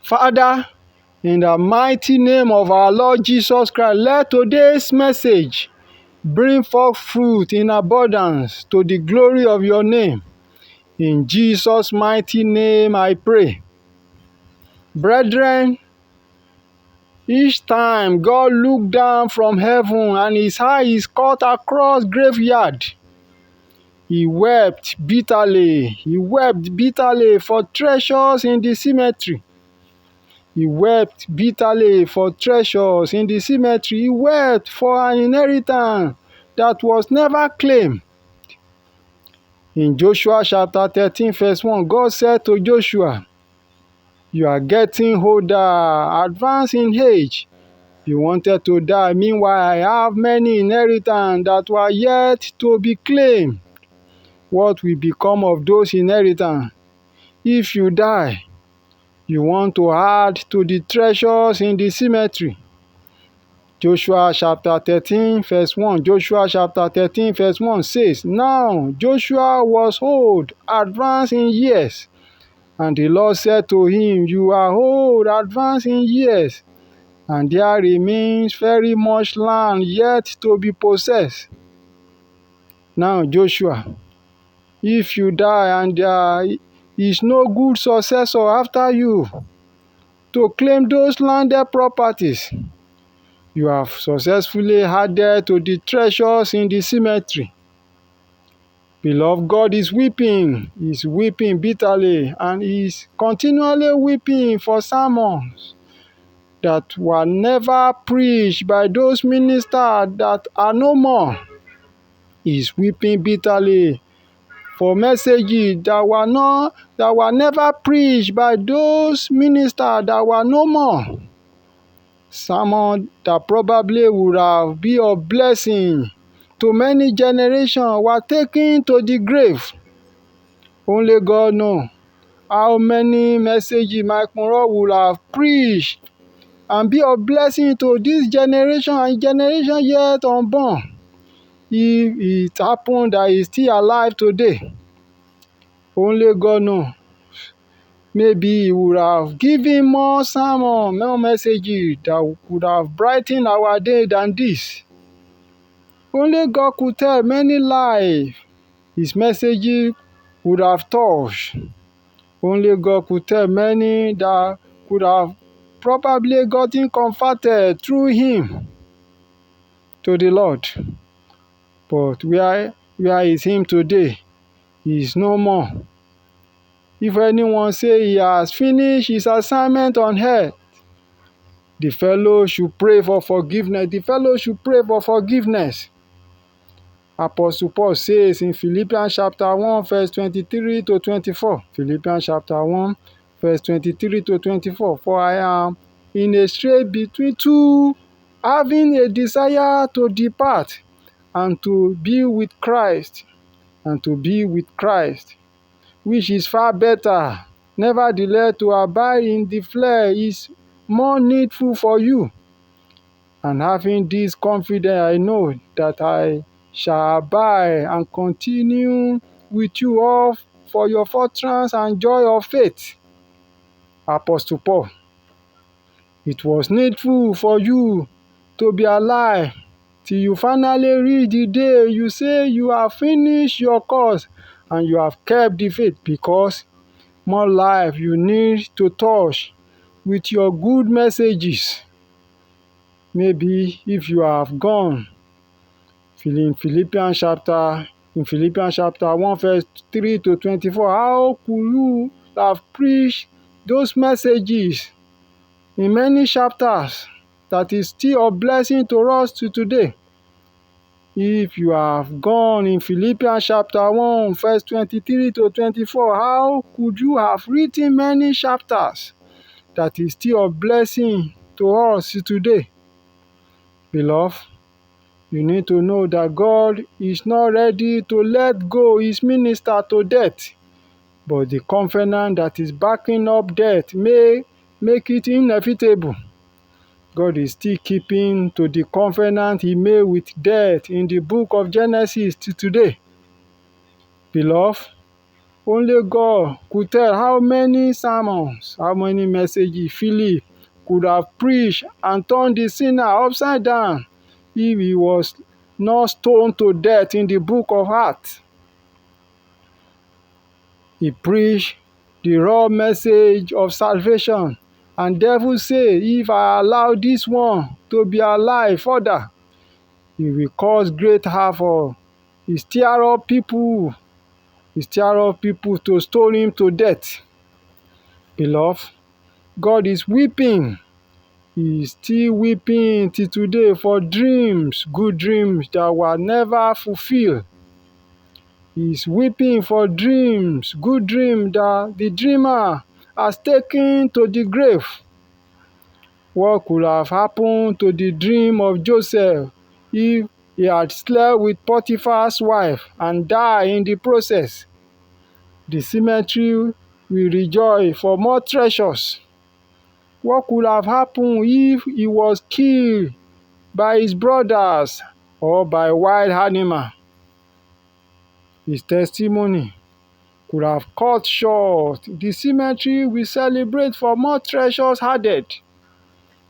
Father, in the mighty name of our Lord Jesus Christ, let today's message bring forth fruit in abundance to the glory of your name. In Jesus' mighty name I pray. Brethren, each time God looked down from heaven and his eye is caught across graveyard, he wept bitterly. He wept bitterly for treasures in the cemetery. He wept bitterly for treasures in the cemetery. He wept for an inheritance that was never claimed. In Joshua chapter 13 verse 1, God said to Joshua, "You are getting older, advanced in age. You wanted to die. Meanwhile, I have many inheritance that were yet to be claimed. What will become of those inheritance? If you die, you want to add to the treasures in the cemetery." Joshua chapter 13 verse 1. Joshua chapter 13 verse 1 says, "Now Joshua was old, advanced in years. And the Lord said to him, You are old, advanced in years, and there remains very much land yet to be possessed. Now Joshua, if you die and there is no good successor after you to claim those landed properties, you have successfully added to the treasures in the cemetery." Beloved, God is weeping. He is weeping bitterly, and He is continually weeping for sermons that were never preached by those ministers that are no more. He is weeping bitterly for messages that were never preached by those ministers that were no more. Sermons that probably would have been of blessing to many generations were taken to the grave. Only God knows how many messages Mike Monroe would have preached and be of blessing to this generation and generation yet unborn if it happened that he is still alive today. Only God knows. Maybe he would have given more sermon, more messages that would have brightened our day than this. Only God could tell many lives his messages would have touched. Only God could tell many that could have probably gotten converted through him to the Lord. But where is him today? He is no more. If anyone say he has finished his assignment on earth, the fellow should pray for forgiveness. The fellow should pray for forgiveness. Apostle Paul says in Philippians chapter 1 verse 23 to 24. Philippians chapter 1 verse 23 to 24. "For I am in a strait between two, having a desire to depart and to be with Christ, which is far better. Nevertheless, to abide in the flesh is more needful for you. And having this confidence, I know that I shall abide and continue with you all for your fortress and joy of faith." Apostle Paul, it was needful for you to be alive till you finally reach the day you say you have finished your course and you have kept the faith, because more life you need to touch with your good messages. Maybe if you have gone in Philippians chapter 1 verse 3 to 24, how could you have preached those messages in many chapters that is still a blessing to us to today? If you have gone in Philippians chapter 1 verse 23 to 24, how could you have written many chapters that is still a blessing to us today? Beloved, you need to know that God is not ready to let go his minister to death, but the covenant that is backing up death may make it inevitable. God is still keeping to the covenant he made with death in the book of Genesis to today. Beloved, Only God could tell how many sermons, how many messages Philip could have preached and turned the sinner upside down if he was not stoned to death in the book of Acts. He preached the raw message of salvation, and devil say, if I allow this one to be alive further, he will cause great havoc. He stir up people to stone him to death. Beloved, God is weeping. He is still weeping till today for dreams, good dreams that were never fulfilled. He is weeping for dreams, good dreams that the dreamer has taken to the grave. What could have happened to the dream of Joseph if he had slept with Potiphar's wife and died in the process? The cemetery will rejoice for more treasures. What could have happened if he was killed by his brothers or by wild animal? His testimony could have cut short. The cemetery will celebrate for more treasures added.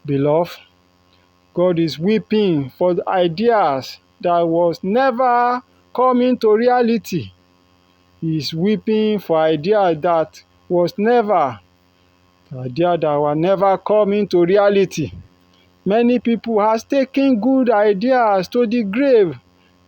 Beloved, God is weeping for the ideas that was never coming to reality. He is weeping for ideas that were never coming to reality. Many people has taken good ideas to the grave.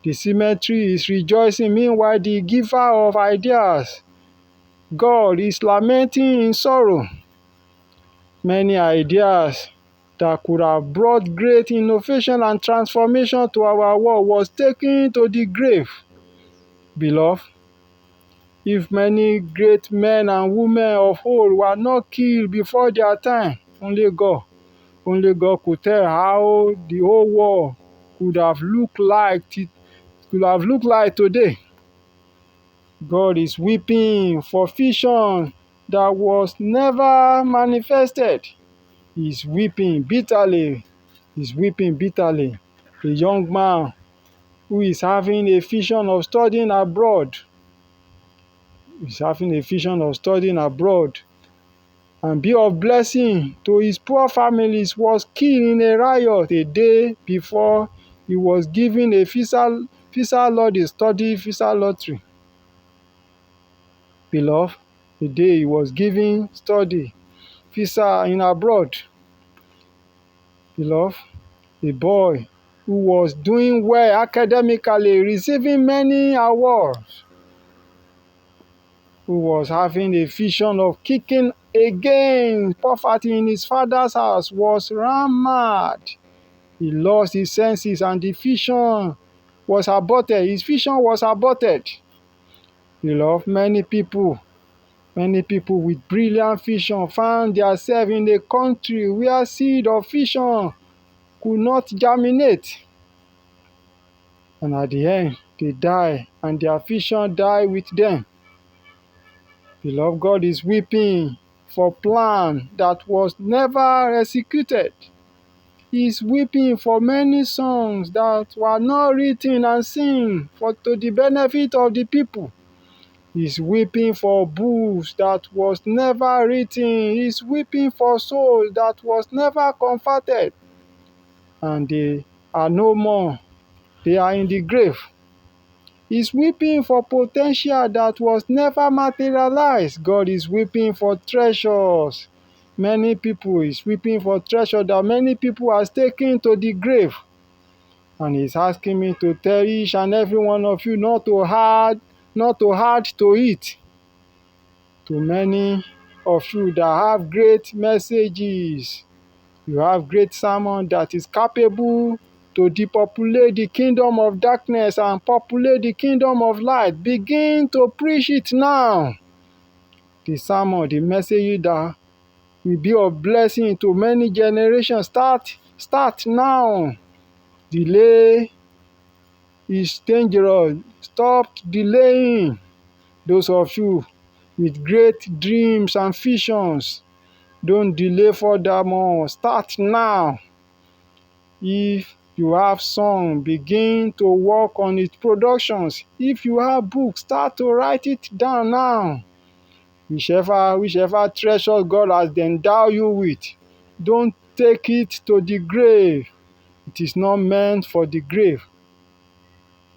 The cemetery is rejoicing, meanwhile the giver of ideas, God, is lamenting in sorrow. Many ideas that could have brought great innovation and transformation to our world was taken to the grave. Beloved, if many great men and women of old were not killed before their time, only God could tell how the whole world could have looked like today. God is weeping for vision that was never manifested. He is weeping bitterly. A young man who is having a vision of studying abroad. And be of blessing to his poor families, was killed in a riot a day before he was given a visa lottery. Beloved, the day he was given study visa in abroad. Beloved, a boy who was doing well academically, receiving many awards, who was having a vision of kicking against poverty in his father's house, was ran mad. He lost his senses and the vision was aborted. His vision was aborted. Beloved, many people with brilliant vision found themselves in a country where seed of vision could not germinate. And at the end, they die, and their vision died with them. Beloved, God is weeping for plan that was never executed. He is weeping for many songs that were not written and sing to the benefit of the people. He is weeping for books that was never written. He is weeping for souls that was never converted. And they are no more. They are in the grave. He is weeping for potential that was never materialized. God is weeping for treasures. Many people is weeping for treasure that many people has taken to the grave. And he's asking me to tell each and every one of you not to add to it. To many of you that have great messages, you have great sermon that is capable to depopulate the kingdom of darkness and populate the kingdom of light. Begin to preach it now. The sermon, the message that will be of blessing to many generations. Start now. Delay is dangerous. Stop delaying. Those of you with great dreams and visions, don't delay furthermore. Start now. If you have song, begin to work on its productions. If you have books, start to write it down now. Whichever treasure God has endowed you with, don't take it to the grave. It is not meant for the grave.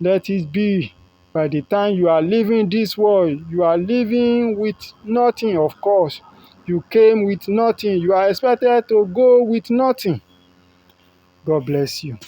Let it be. By the time you are leaving this world, you are living with nothing, of course. You came with nothing. You are expected to go with nothing. God bless you.